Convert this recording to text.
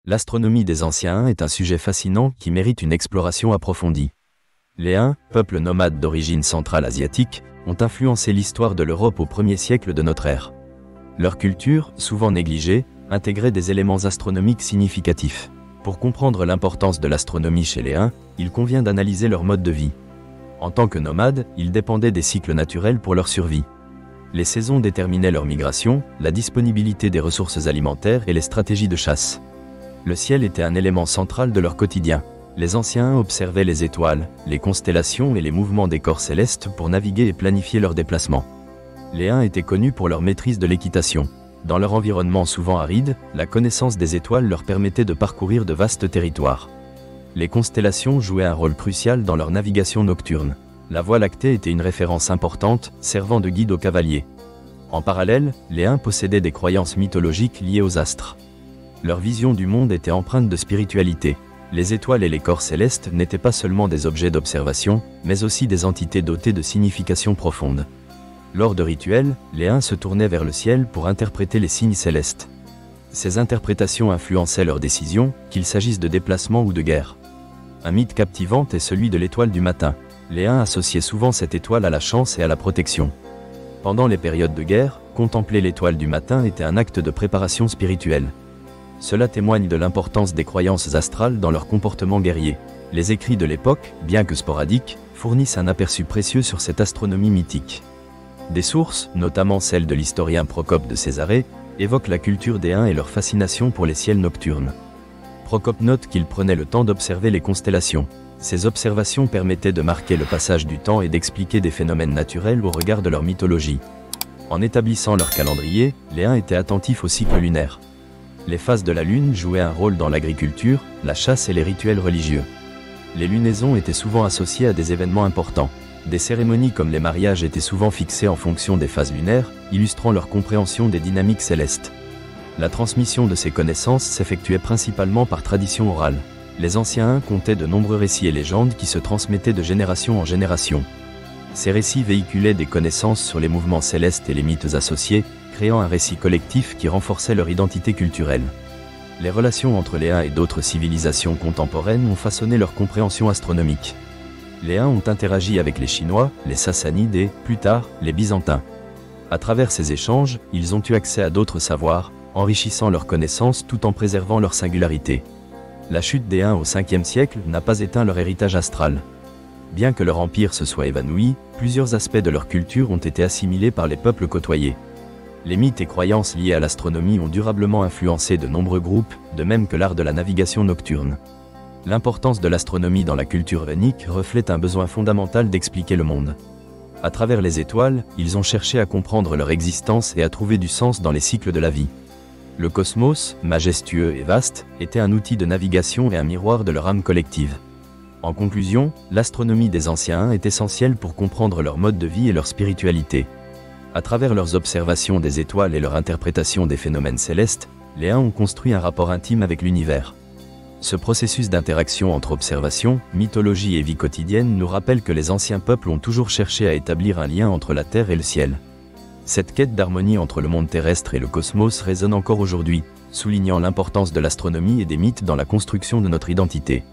L'astronomie des anciens est un sujet fascinant qui mérite une exploration approfondie. Les Huns, peuple nomade d'origine centrale asiatique, ont influencé l'histoire de l'Europe au 1er siècle de notre ère. Leur culture, souvent négligée, intégrait des éléments astronomiques significatifs. Pour comprendre l'importance de l'astronomie chez les Huns, il convient d'analyser leur mode de vie. En tant que nomades, ils dépendaient des cycles naturels pour leur survie. Les saisons déterminaient leur migration, la disponibilité des ressources alimentaires et les stratégies de chasse. Le ciel était un élément central de leur quotidien. Les anciens observaient les étoiles, les constellations et les mouvements des corps célestes pour naviguer et planifier leurs déplacements. Les Huns étaient connus pour leur maîtrise de l'équitation. Dans leur environnement souvent aride, la connaissance des étoiles leur permettait de parcourir de vastes territoires. Les constellations jouaient un rôle crucial dans leur navigation nocturne. La Voie lactée était une référence importante, servant de guide aux cavaliers. En parallèle, les Huns possédaient des croyances mythologiques liées aux astres. Leur vision du monde était empreinte de spiritualité. Les étoiles et les corps célestes n'étaient pas seulement des objets d'observation, mais aussi des entités dotées de significations profondes. Lors de rituels, les Huns se tournaient vers le ciel pour interpréter les signes célestes. Ces interprétations influençaient leurs décisions, qu'il s'agisse de déplacement ou de guerre. Un mythe captivant est celui de l'étoile du matin. Les Huns associaient souvent cette étoile à la chance et à la protection. Pendant les périodes de guerre, contempler l'étoile du matin était un acte de préparation spirituelle. Cela témoigne de l'importance des croyances astrales dans leur comportement guerrier. Les écrits de l'époque, bien que sporadiques, fournissent un aperçu précieux sur cette astronomie mythique. Des sources, notamment celle de l'historien Procope de Césarée, évoquent la culture des Huns et leur fascination pour les ciels nocturnes. Procope note qu'ils prenaient le temps d'observer les constellations. Ces observations permettaient de marquer le passage du temps et d'expliquer des phénomènes naturels au regard de leur mythologie. En établissant leur calendrier, les Huns étaient attentifs au cycle lunaire. Les phases de la Lune jouaient un rôle dans l'agriculture, la chasse et les rituels religieux. Les lunaisons étaient souvent associées à des événements importants. Des cérémonies comme les mariages étaient souvent fixées en fonction des phases lunaires, illustrant leur compréhension des dynamiques célestes. La transmission de ces connaissances s'effectuait principalement par tradition orale. Les anciens Huns comptaient de nombreux récits et légendes qui se transmettaient de génération en génération. Ces récits véhiculaient des connaissances sur les mouvements célestes et les mythes associés, créant un récit collectif qui renforçait leur identité culturelle. Les relations entre les Huns et d'autres civilisations contemporaines ont façonné leur compréhension astronomique. Les Huns ont interagi avec les Chinois, les Sassanides et, plus tard, les Byzantins. À travers ces échanges, ils ont eu accès à d'autres savoirs, enrichissant leurs connaissances tout en préservant leur singularité. La chute des Huns au 5e siècle n'a pas éteint leur héritage astral. Bien que leur empire se soit évanoui, plusieurs aspects de leur culture ont été assimilés par les peuples côtoyés. Les mythes et croyances liées à l'astronomie ont durablement influencé de nombreux groupes, de même que l'art de la navigation nocturne. L'importance de l'astronomie dans la culture hellénique reflète un besoin fondamental d'expliquer le monde. À travers les étoiles, ils ont cherché à comprendre leur existence et à trouver du sens dans les cycles de la vie. Le cosmos, majestueux et vaste, était un outil de navigation et un miroir de leur âme collective. En conclusion, l'astronomie des anciens est essentielle pour comprendre leur mode de vie et leur spiritualité. À travers leurs observations des étoiles et leur interprétation des phénomènes célestes, les Huns ont construit un rapport intime avec l'univers. Ce processus d'interaction entre observation, mythologie et vie quotidienne nous rappelle que les anciens peuples ont toujours cherché à établir un lien entre la terre et le ciel. Cette quête d'harmonie entre le monde terrestre et le cosmos résonne encore aujourd'hui, soulignant l'importance de l'astronomie et des mythes dans la construction de notre identité.